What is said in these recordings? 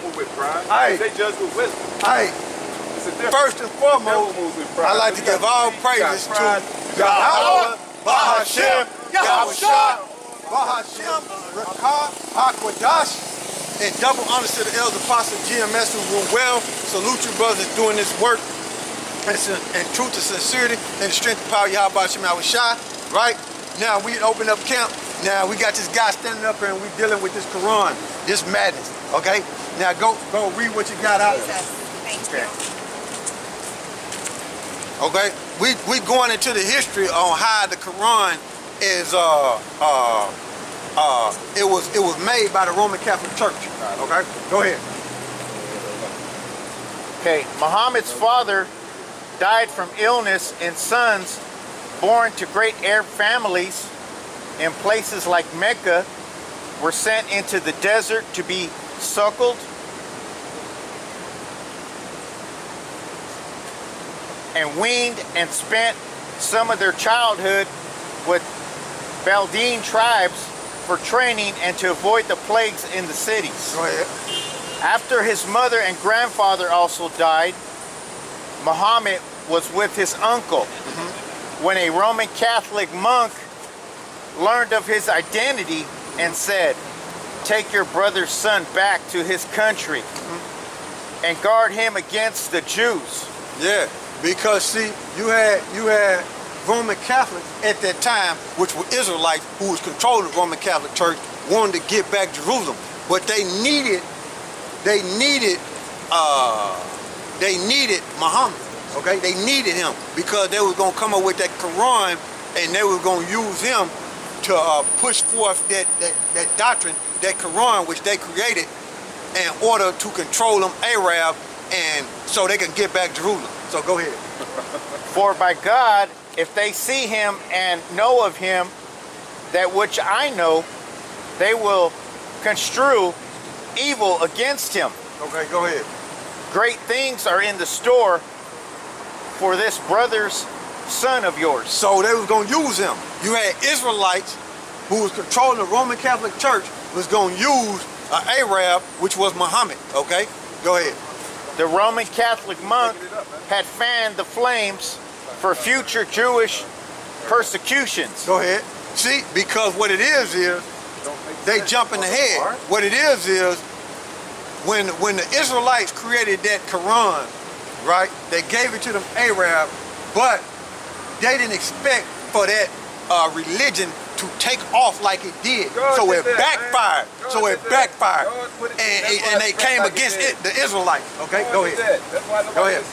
don't move with pride. Aye. They judge with wisdom. Hey, first and foremost, I like to give all praises to YAHAWAH, BAHASHAM, YAHAWASHI, BAHASHAM, Rakah, HaKwadash, and double honors to the elder apostle GMS who will well salute you brothers doing this work and truth and sincerity and the strength and power of YAHAWASHI, right? Now we open up camp. Now we got this guy standing up here and we dealing with this Quran, this madness, okay? Now go read what you got out there. Thank you. Okay, we going into the history on how the Quran is it was made by the Roman Catholic Church. Okay, go ahead. Okay, Muhammad's father died from illness, and sons born to great Arab families in places like Mecca were sent into the desert to be suckled and weaned, and spent some of their childhood with Chaldean tribes for training and to avoid the plagues in the cities. Go ahead. After his mother and grandfather also died, Muhammad was with his uncle. When a Roman Catholic monk learned of his identity and said, "Take your brother's son back to his country and guard him against the Jews." Yeah, because see, you had Roman Catholics at that time, which were Israelites who was controlling the Roman Catholic Church, wanted to get back Jerusalem, but they needed Muhammad. Okay, they needed him because they was gonna come up with that Quran and they were gonna use him to push forth that doctrine, that Quran which they created in order to control them Arab, and so they can get back Jerusalem. So go ahead. For by God, if they see him and know of him, that which I know, they will construe evil against him. Okay, go ahead. Great things are in the store for this brother's son of yours. So they was gonna use him. You had Israelites who was controlling the Roman Catholic Church was gonna use an Arab, which was Muhammad. Okay, go ahead. The Roman Catholic monk had fanned the flames for future Jewish persecutions. Go ahead. See, because what it is they jump in the head. What it is when the Israelites created that Quran, right? They gave it to them Arab, but they didn't expect for that religion to take off like it did. So it backfired. And they came against the Israelites. Okay, go ahead. Go ahead.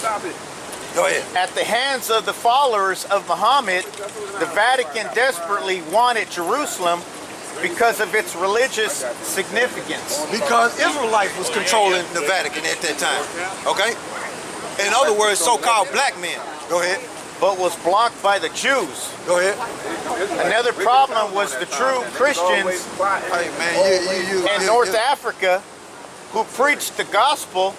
Go ahead. At the hands of the followers of Muhammad, the Vatican desperately wanted Jerusalem because of its religious significance. Because Israelites was controlling the Vatican at that time. Okay? In other words, so-called black men. Go ahead. But was blocked by the Jews. Go ahead. Another problem was the true Christians in North Africa who preached the gospel.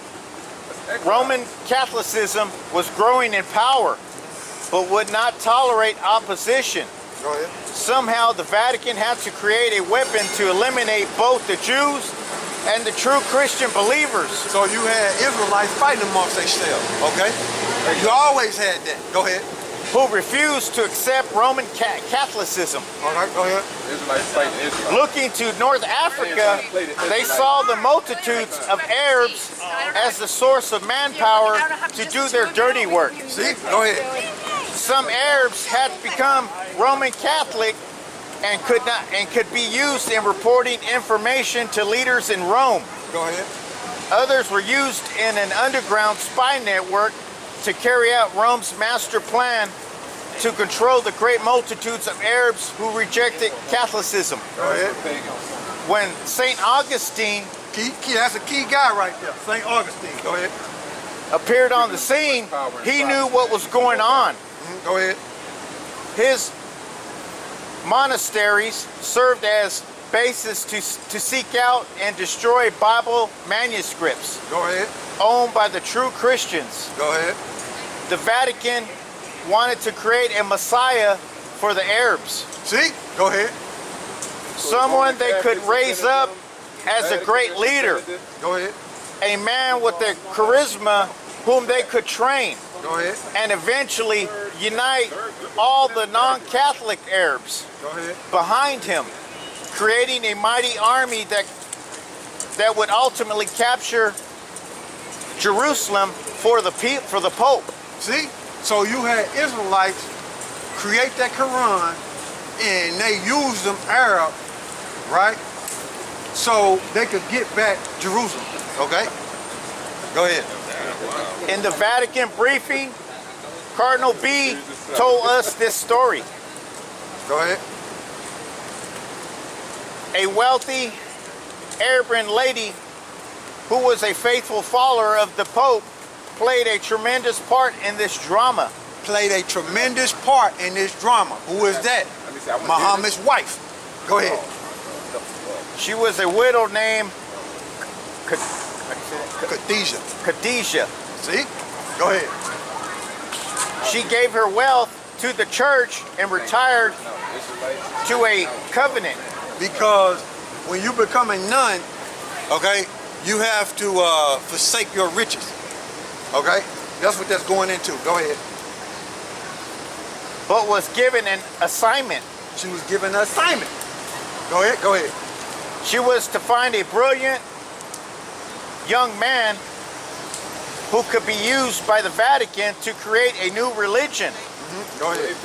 Roman Catholicism was growing in power, but would not tolerate opposition. Go ahead. Somehow the Vatican had to create a weapon to eliminate both the Jews and the true Christian believers. So you had Israelites fighting amongst themselves, okay? You always had that. Go ahead. Who refused to accept Roman Catholicism. All right, go ahead. Israelites fighting Israel. Looking to North Africa, they saw the multitudes of Arabs as the source of manpower to do their dirty work. See? Go ahead. Some Arabs had become Roman Catholic and could be used in reporting information to leaders in Rome. Go ahead. Others were used in an underground spy network to carry out Rome's master plan to control the great multitudes of Arabs who rejected Catholicism. Go ahead. When St. Augustine, that's a key guy right there, St. Augustine. Go ahead. appeared on the scene, he knew what was going on. Go ahead. His monasteries served as bases to seek out and destroy Bible manuscripts. Go ahead. Owned by the true Christians. Go ahead. The Vatican wanted to create a Messiah for the Arabs. See? Go ahead. Someone they could raise up as a great leader. Go ahead. a man with a charisma whom they could train Go ahead. and eventually unite all the non-Catholic Arabs Go ahead. behind him, creating a mighty army that would ultimately capture Jerusalem for the Pope. See? So you had Israelites create that Quran and they used them Arab, right? So they could get back Jerusalem. Okay? Go ahead. In the Vatican briefing, Cardinal B told us this story. Go ahead. A wealthy Arabian lady who was a faithful follower of the Pope played a tremendous part in this drama. Played a tremendous part in this drama. Who is that? Muhammad's wife. Go ahead. She was a widow named Khadijah. Khadijah. See? Go ahead. She gave her wealth to the church and retired to a covenant. Because when you become a nun, okay, you have to forsake your riches. Okay? That's what that's going into. Go ahead. But was given an assignment. She was given an assignment. Go ahead. Go ahead. She was to find a brilliant young man who could be used by the Vatican to create a new religion Go ahead.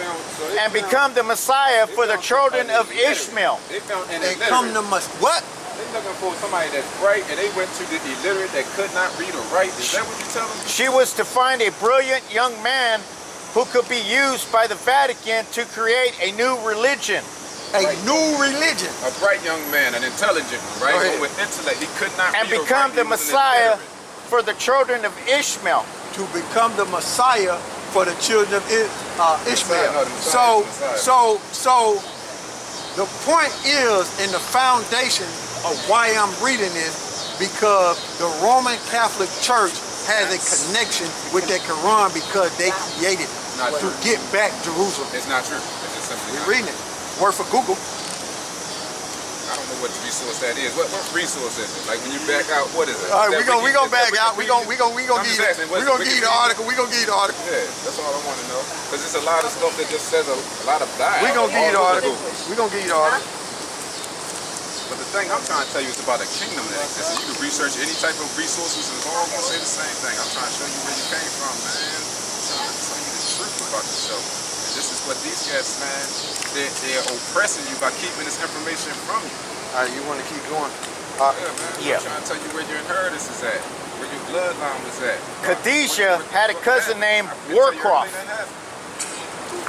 and become the Messiah for the children of Ishmael. They found an They illiterate. come to what? They looking for somebody that's bright, and they went to the illiterate that could not read or write. Is that what you tell them? She was to find a brilliant young man who could be used by the Vatican to create a new religion. A new religion. A bright young man, an intelligent one, right? Go ahead. One with intellect. He could not And read or become write. the He was an Messiah illiterate. for the children of Ishmael. To become the Messiah for the children of Ishmael. No, the Messiah is the Messiah. So the point is, in the foundation of why I'm reading this, because the Roman Catholic Church has a connection with that Quran because they created it Not to true. get back Jerusalem. It's not true. It's just simply We're not. reading it. Word for Google. I don't know what resource that is. What resource is it? Like when you back out, what is it? All right, Is we that gonna back Wiki- out. We gonna I'm give you just asking, what's the Wikipedia? article. We gonna give you the article. Yeah, that's all I want to know. Because there's a lot of stuff that just says a lot of bad. We gonna give you the all over article. Google. We gonna give you the article. But the thing I'm trying to tell you is about a kingdom that exists. And you can research any type of resources and all gonna say the same thing. I'm trying to show you where you came from, man. I'm trying to tell you the truth about yourself. And this is what these cats, man, they're oppressing you by keeping this information from you. All right, you want to keep going? Yeah, man. Yeah. I'm trying to tell you where your inheritance is at, where your bloodline was at. Khadijah had a cousin named I can tell you Warcraft, everything that happened.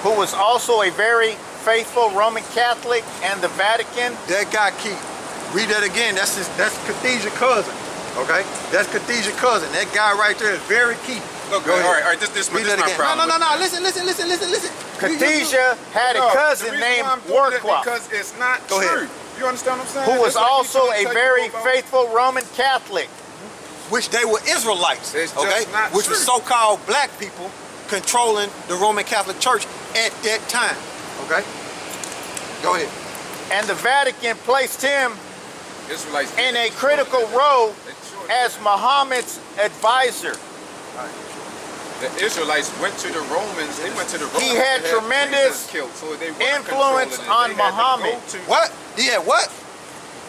who was also a very faithful Roman Catholic, and the Vatican. That guy Keith. Read that again. That's Khadijah's cousin. Okay? That's Khadijah's cousin. That guy right there is very key. Look, Go ahead. all right, this Read is that my again. problem. No. Listen. Khadijah had a No, cousin the reason named why I'm doing that Warcraft, because it's not Go ahead. true. You understand what I'm saying? who was It's like also he's trying to a tell you very about- faithful Roman Catholic. Which they were Israelites. It's just Okay? not Which was true. so-called black people controlling the Roman Catholic Church at that time. Okay? Go ahead. And the Vatican placed him Israelites in a critical role They sure as Muhammad's advisor. The Israelites went to the Romans. They went to the Romans. He had to have tremendous Jesus killed, so they weren't influence controlling it. They on had to go Muhammad. to- What? He had what?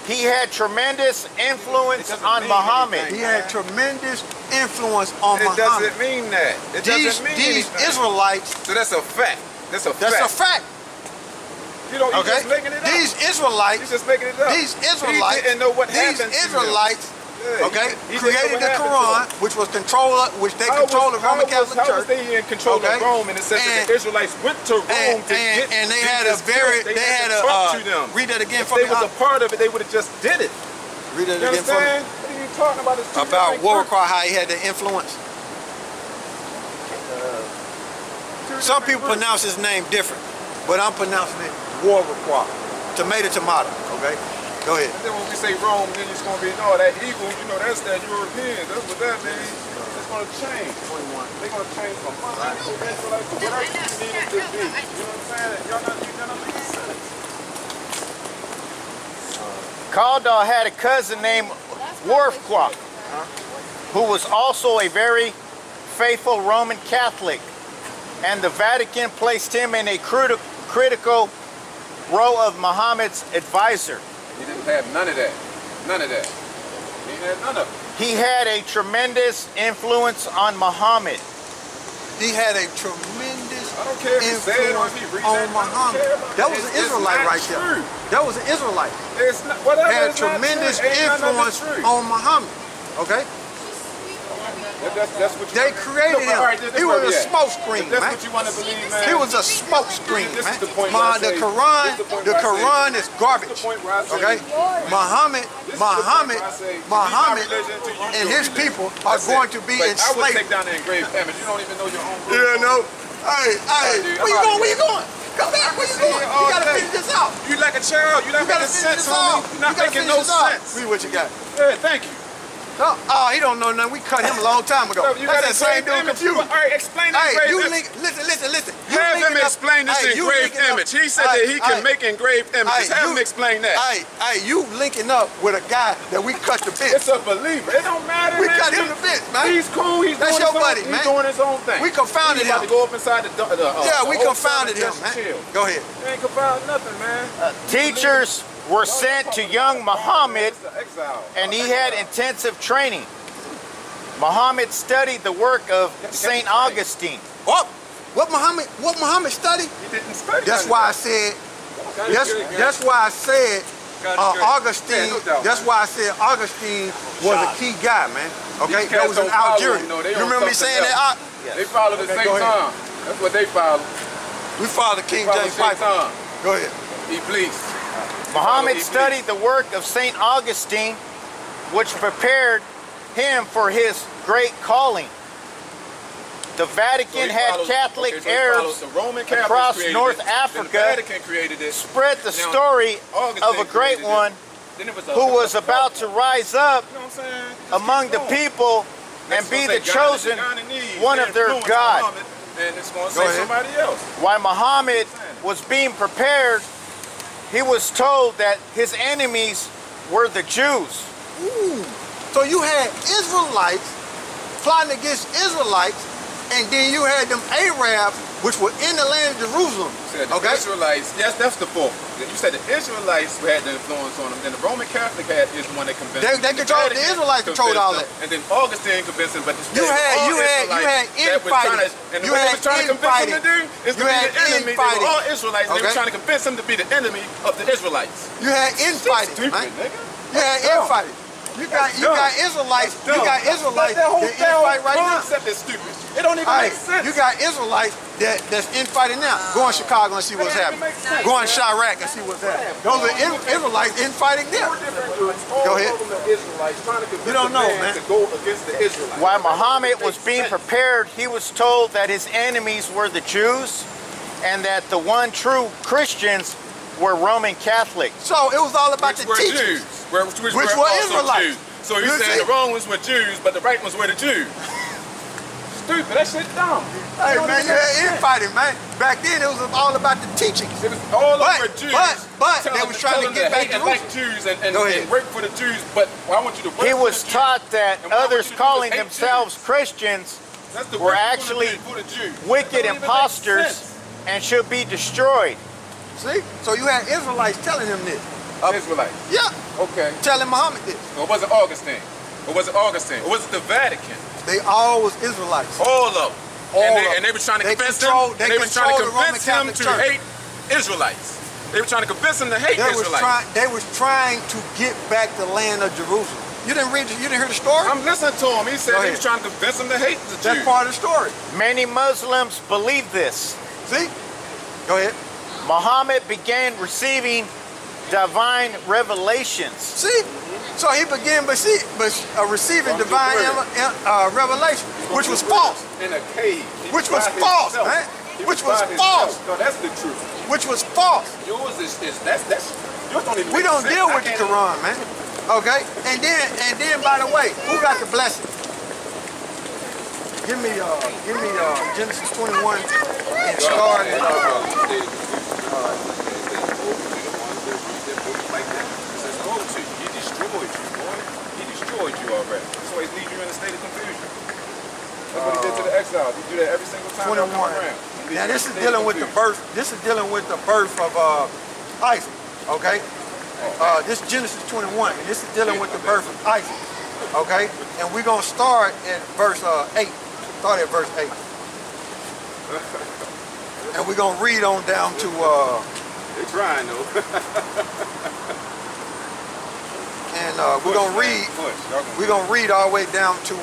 He had tremendous influence It doesn't on mean Muhammad. He anything. had tremendous influence on It Muhammad. doesn't mean that. It doesn't mean These anything. Israelites, So that's a fact. That's a that's fact. a fact. You know, you're Okay? just making it up. These Isralites, You're just making it up. these Israelites, He didn't know what these happened to him. Israelites, Yeah, okay, he didn't created know the what happened to Quran, him. which was which they control the Roman Catholic How was Church. they in control Okay? of Rome? And it says that And- the Israelites went to Rome to get and they had a Jesus very, killed. they had to a, talk to them. read that again If for they me. was a part of it, they would have just did it. Read that You again for me. understand? What are you talking about? It's two About different Warcraft, how he had the influence. groups. Some people pronounce his name different, but I'm pronouncing it Warcraft. Tomato, okay? Go ahead. And then when we say Rome, then it's going to be, no, that evil, you know, that's that European. That's what that means. It's going to change. 21. They're going to change from Muslim to Israelite to whatever you need it to be. You know what I'm saying? Y'all not making sense. Kaldal had a cousin named Warfquak, who was also a very faithful Roman Catholic, and the Vatican placed him in a critical role of Muhammad's advisor. He didn't have none of that. None of that. He had none of it. He had a tremendous influence on Muhammad. He had a tremendous I don't care if he said it or if he influence read on it. Muhammad. That was an Israelite right there. That was an Israelite. It's not, whatever, Had it's not tremendous true. Ain't none of it influence true. on Muhammad. Okay? That's what you They created him. Look, all right, this He where was we a at. smoke screen, If that's man. what you want to believe, man. He was a smoke screen, This man. is the point where I The say- Quran, this is the point the where I say- Quran is garbage. This is the point where I say- Okay? Muhammad Muhammad and his people are going to be I would enslaved. take down the engraved image. You don't even know your own. You know? Hey, dude, where you I'm going? out Where you going? Come back, where you going? You gotta finish this out. You like a child. You're not You gotta making finish sense, this out. homie. You're not You gotta making finish no this out. sense. See what you got. Yeah, thank you. No, oh, he don't know nothing. We cut him a long time ago. You got That's that same dude image. confused. All right, explain the Hey, engraved you image. listen. You Have him linking up- explain this hey, you engraved linking up- image. He said that he can make engraved images. Have him explain that. Hey, you linking up with a guy that we cut the bit. It's a believer. It don't matter, We man. cut him to bits, man. He's cool. He's That's doing your his buddy, own, man. He's doing his own thing. We confounded He's about him. to go up inside the Yeah, we whole confounded him, just man. chill. Go ahead. He ain't confounded nothing, man. Teachers were sent to young Muhammad, It's the exile. and he had intensive training. Muhammad studied the work of St. Augustine. What Muhammad studied? He didn't study. That's none why I of said. that. That's why I said Augustine. Yeah, no doubt, That's man. why I said Augustine was a key guy, man. Okay, These that cats was in don't follow Algeria. him, no, they You on remember me something saying that? else. They follow the Okay, same go ahead. time. That's what they follow. We follow the King Follow James the same Bible. time. Go ahead. Iblis. Muhammad Iblis. studied the work of St. Augustine, which prepared him for his great calling. The Vatican had Catholic Arabs the Roman Catholics across created North it, Africa the Vatican created it. spread the Now, story Augustine of a great created it. one Then it was who was about to rise up You know what I'm saying? Just among keep the going. people and Next be gonna the say chosen Ghanese, one of their influenced God. Muhammad, and it's going to Go say ahead. somebody else. While Muhammad was being prepared, he was told that his enemies were the Jews. Ooh. So you had Israelites plotting against Israelites, and then you had them Arabs, which were in the land of Jerusalem. Said the Okay? Israelites, yes, that's the fourth. You said the Israelites had the influence on them. Then the Roman Catholic is the one that convinced them. They controlled- the Israelites controlled all that. And then Augustine convinced them, but You had infighting. And You what they had was trying to convince them to do is to You be had the enemy. They infighting. were all Israelites, and they Okay? were trying to convince them to be the enemy of the Israelites. You had infighting, Stupid, man. nigga. You had infighting. You got Israelites. You got Israelites That whole infight right now. concept is stupid. It don't even Hey, make sense. you got Israelites that's infighting now. Go in Chicago and see what's That happening. doesn't make sense, Go in man. Chirac and see what's happening. Those are Israelites infighting there. Go ahead. You don't know, man. To go against the Israelites. While Muhammad was being prepared, he was told that his enemies were the Jews and that the one true Christians were Roman Catholics. So it was all about Which the were teachers. Jews, which were were also Israelites. Jews. So You you're saying see? the wrong ones were Jews, but the right ones were the Jews. Stupid. That shit dumb. Hey man, you had infighting, man. Back then it was all about the teachings. It was all But- over Jews. but they was trying to get back hate and Jerusalem. like Jews and Go ahead. work for the Jews, but I want you to work He for was the Jews. taught that And what I want others you to do calling is hate themselves Jews. Christians That's the were work you're gonna actually do for the Jews. wicked That don't even make imposters sense. and should be destroyed. See? So you had Israelites telling him this. Israelites. Yeah, Okay. telling Muhammad this. Or was it Augustine? Or was it Augustine? Or was it the Vatican? They all was Israelites. All of them. All and, of them. they were trying to They convince control- them. they They were trying to control the Roman convince him Catholic to Church. hate Israelites. They were trying to convince him to hate Israelites. They was trying to get back the land of Jerusalem. You didn't hear the story? I'm listening to him. He said Go he ahead. was trying to convince him to hate the That's Jews. part of the story. Many Muslims believe this. See? Go ahead. Muhammad began receiving divine revelations. See? So he began receiving From the divine word. revelation, which was false. In a cave. He Which was by false, himself. man. He Which was by false. himself. No, that's the truth. Which was false. Yours is that's yours don't even We make don't sense. deal I with the can't Quran, man. Okay? And then by the way, who got the blessing? Give me Genesis 21 and start at He destroyed you, boy. He destroyed destroyed you already. That's why he leaves you in a state of confusion. That's what he did to the exiles. He do that every single time they come 21. around. Now this is dealing with the birth. This is dealing with the birth of Isaac. Okay. This is Genesis 21, and this is dealing with the birth of Isaac. Okay. And we're gonna start at verse 8. Start at verse 8. And we're gonna read on down to. They're trying though. And we're gonna read. We're gonna read all the way down to.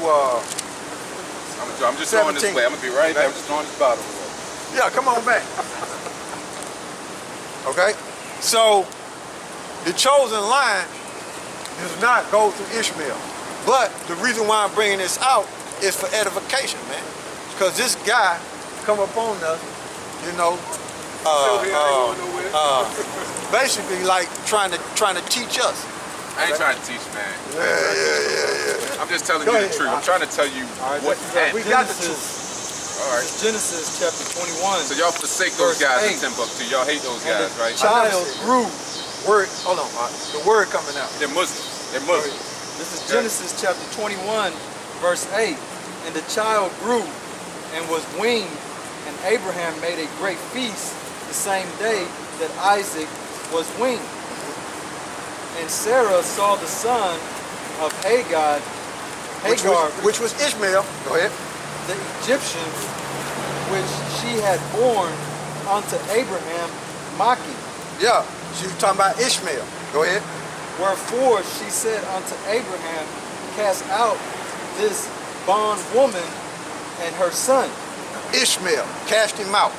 I'm just going this 17. way. I'm gonna be right back. I'm just going this bottom way. Yeah, come on back. Okay, so the chosen line does not go through Ishmael, but the reason why I'm bringing this out is for edification, man. Because this guy come up on us, you know, basically like trying to teach us. I ain't trying to teach, man. Yeah. I'm just telling you the truth. I'm trying to tell you what happened. We got the truth. All right. Genesis chapter 21. So y'all forsake those Verse guys 8. in Timbuktu. Y'all hate those guys, right? Child grew. Word, hold on, the word coming out. They're Muslims. They're Muslims. This is Genesis chapter 21, verse 8. And the child grew and was weaned, and Abraham made a great feast the same day that Isaac was weaned. And Sarah saw the son of Hagar, Which was Ishmael. Go ahead. the Egyptian, which she had born unto Abraham, mocking. Yeah, she was talking about Ishmael. Go ahead. Wherefore she said unto Abraham, cast out this bondwoman and her son. Ishmael, cast him out.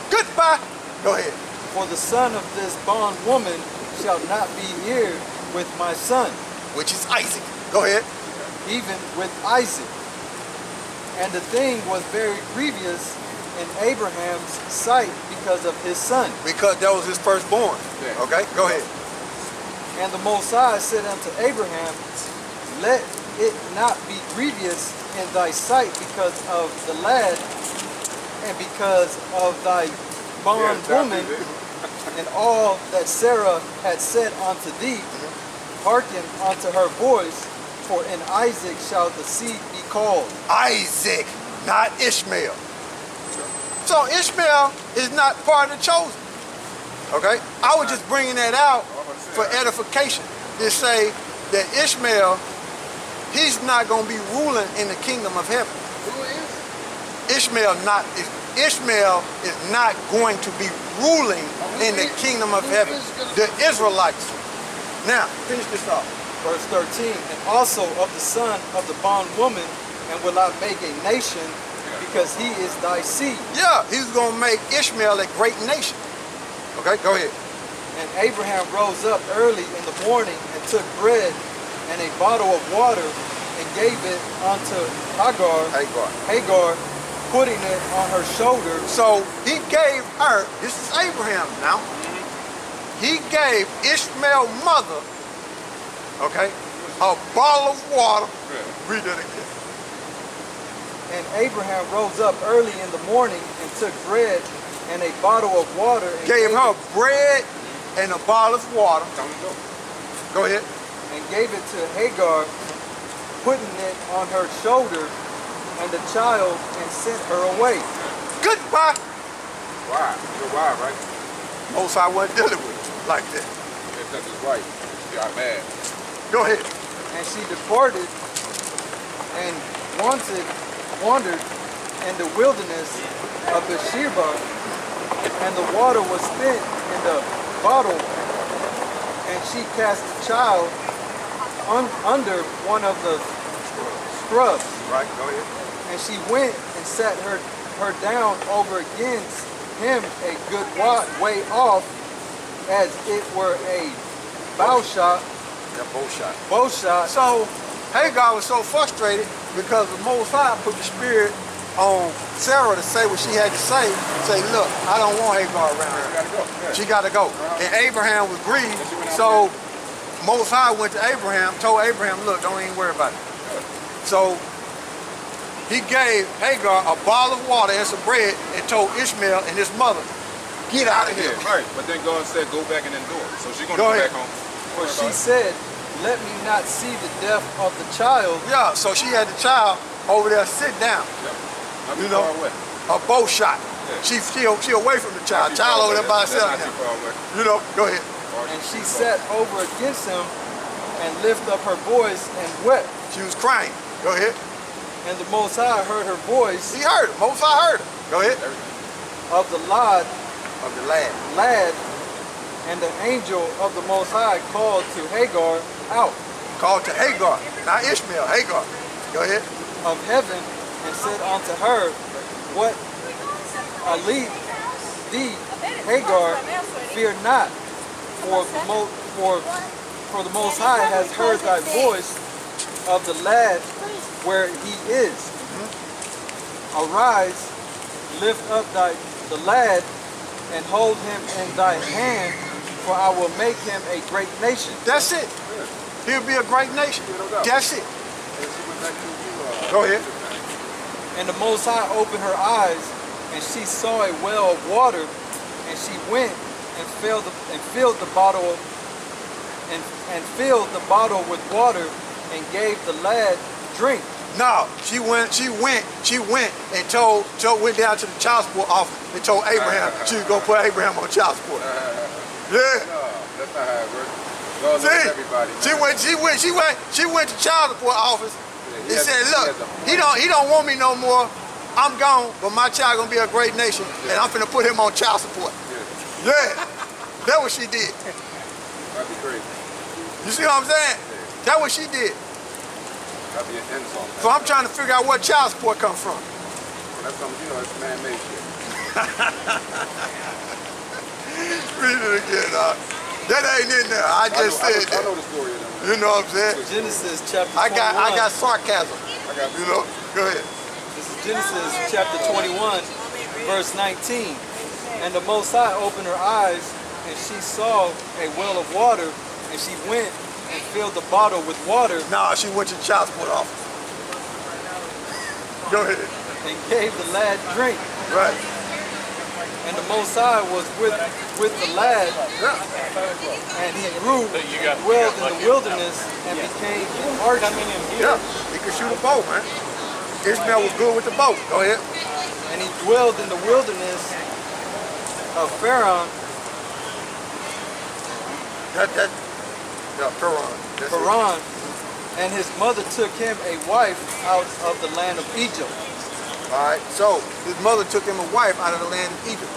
Goodbye. Go ahead. For the son of this bondwoman shall not be here with my son, Which is Isaac. Go ahead. even with Isaac. And the thing was very grievous in Abraham's sight because of his son. Because that was his firstborn. Yeah. Okay, go ahead. And the Most High said unto Abraham, let it not be grievous in thy sight because of the lad, and because of thy bondwoman, and all that Sarah had said unto thee. Hearken unto her voice, for in Isaac shall the seed be called. Isaac, not Ishmael. So Ishmael is not part of the chosen. Okay? I was just bringing that out for edification. To say that Ishmael, he's not going to be ruling in the kingdom of heaven. Who is? Ishmael is not going to be ruling in the kingdom of heaven. The Israelites. Now, finish this off. Verse 13, and also of the son of the bondwoman, and will I make a nation, because he is thy seed. Yeah, he's going to make Ishmael a great nation. Okay, go ahead. And Abraham rose up early in the morning and took bread and a bottle of water and gave it unto Hagar, putting it on her shoulder. So he gave her, this is Abraham now, he gave Ishmael's mother, okay, a bottle of water. Read that again. And Abraham rose up early in the morning and took bread and a bottle of water. And Gave her bread and a bottle of water. Go ahead. And gave it to Hagar, putting it on her shoulder, and the child, and sent her away. Goodbye. Why? You're why, right? Most I wasn't dealing with it like that. Because it's right. You got mad. Go ahead. And she departed and wandered in the wilderness of Beersheba, and the water was spent in the bottle, and she cast the child under one of the scrubs. Right, go ahead. And she went and sat her down over against him a good way off, as it were a bow shot. Bow shot. So So Hagar was so frustrated because the Most High put the spirit on Sarah to say what she had to say. Say, look, I don't want Hagar around You her. gotta go. Yeah. She got to go. And Abraham was grieved. So Most High went to Abraham, told Abraham, look, don't even worry about it. So he gave Hagar a bottle of water and some bread and told Ishmael and his mother, get out of here. Yeah, right. But then God said, go back and endure. So she's gonna Go go ahead. back home. for she said, let me not see the death of the child. Yeah, so she had the child over there sit down. Yep. You know, a bow shot. Yeah. She away from the child. Child over there by herself That's not too now. far away. You know, go ahead. And she sat over against him and lifted up her voice and wept. She was crying. Go ahead. And the Most High heard her voice He heard her. Most High heard her. Go ahead. of the lad, Of the lad. and the angel of the Most High called to Hagar out Called to Hagar. Not Ishmael, Hagar. Go ahead. of heaven and said unto her, What allied thee, Hagar, fear not, for the Most High has heard thy voice of the lad where he is. Arise, lift up the lad, and hold him in thy hand, for I will make him a great nation. That's it. He'll be a great nation. That's it. Go ahead. And the Most High opened her eyes, and she saw a well of water, and she went and filled the bottle with water, and gave the lad drink. No, she went and went down to the child support office and told Abraham she was gonna put Abraham on child support. Yeah. No, that's not how it works. God knows everybody. She went to child support office Yeah, and said, look, he don't want me no more. I'm gone, but my child gonna be a great nation, and I'm finna put him on child support. Yeah. Yeah, that's what she did. That'd be crazy. You see what I'm saying? That's what she did. That'd be an insult. So I'm trying to figure out where child support come from. That's something, it's man-made shit. Read it again, dog. That ain't in there. I just said I that. know the story of them. You know what I'm saying? Genesis chapter 21. I got sarcasm. You know? Go ahead. This is Genesis chapter 21, verse 19. And the Most High opened her eyes, and she saw a well of water, and she went and filled the bottle with water, Nah, she went to the child support office. Go ahead. and gave the lad drink. Right. And the Most High was with the lad, and he grew, dwelled in the wilderness, and became an archer. Yeah, he could shoot a bow, man. Ishmael was good with the bow. Go ahead. And he dwelled in the wilderness of Pharaoh, Paran. That's it. Paran, and his mother took him a wife out of the land of Egypt. All right. So his mother took him a wife out of the land of Egypt.